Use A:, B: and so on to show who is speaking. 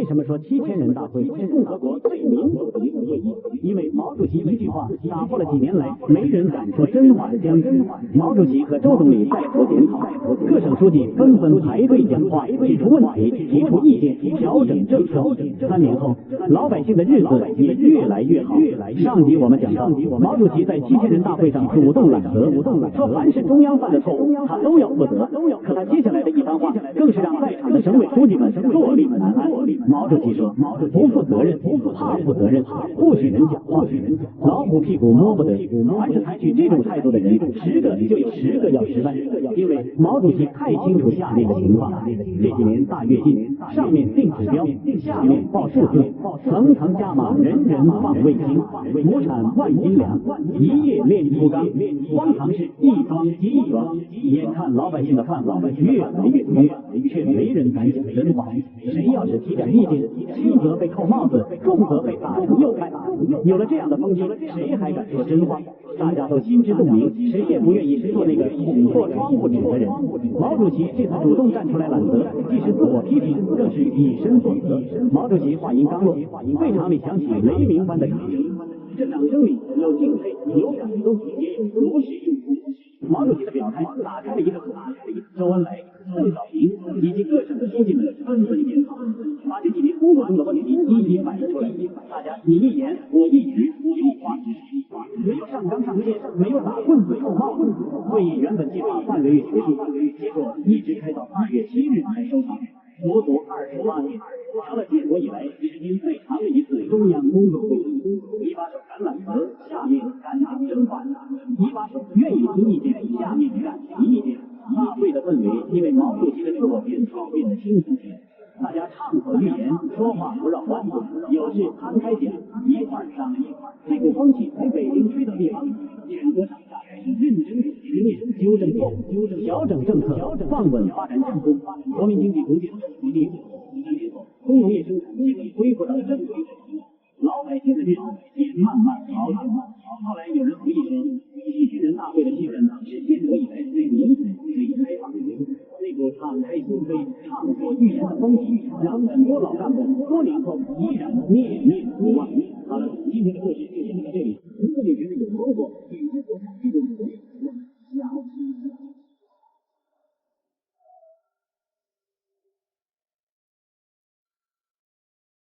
A: 什么说7000人大会是共和国最民主的一次会议？因为毛主席一句话打破了几年来没人敢说真话的僵局。毛主席和周总理在此检讨，各省书记纷纷排队讲话，指出问题，提出意见，调整政策。3年后，老百姓的日子也越来越好。上集我们讲到，毛主席在7000人大会上主动揽责，说凡是中央犯的错误，他都要负责。可他接下来的一番话，更是让在场的省委书记们坐立难安。毛主席说：“不负责任，怕负责任，不许人讲话，老虎屁股摸不得。凡是采取这种态度的人，10个就有10个要失败。因为毛主席太清楚下面的情况。这几年大跃进，上面定指标，下面报数据，层层加码，人人放卫星，亩产万斤粮，一夜炼出钢，荒唐事一桩接一桩。眼看老百姓的饭碗越来越空，却没人敢讲真话。谁要是提点意见，轻则被扣帽子，重则被打成右派。有了这样的风气，谁还敢说真话？大家都心知肚明，谁也不愿意做那个捅破窗户纸的人。毛主席这次主动站出来揽责，既是自我批评，更是以身作则。毛主席话音刚落，会场里响起雷鸣般的掌声。这掌声里有敬佩，有感动，也有如释重负。毛主席的表态打开了一个口，周恩来、邓小平以及各省的书记们纷纷检讨，把这几年工作中的问题一一反映出来。大家你一言我一语，有话直说，没有上纲上线，没有打棍子扣帽子。会议原本计划半个月结束，结果一直开到2月7日才收场，足足28天，成了建国以来时间最长的一次中央工作会议。一把手敢揽责，下面敢讲真话；一把手愿意听意见，下面敢提意见。大会的氛围因为毛主席的自我检讨变得轻松些，大家畅所欲言，说话不绕弯，有事摊开讲，一块商量。这股风气从北京吹到地方，全国上下开始认真总结、纠正调整政策，放稳发展脚步。国民经济逐渐稳定，3年后，工农业生产基本恢复到正规水平，老百姓的日子也慢慢好起来。后来有人回忆说，7000人大会的气氛是建国以来最民主、最开放的。那股敞开心扉、畅所欲言的风气，让很多老干部多年后依然念念不忘。好了，今天的故事就讲到这里。如果你觉得有收获，请多多关注我们。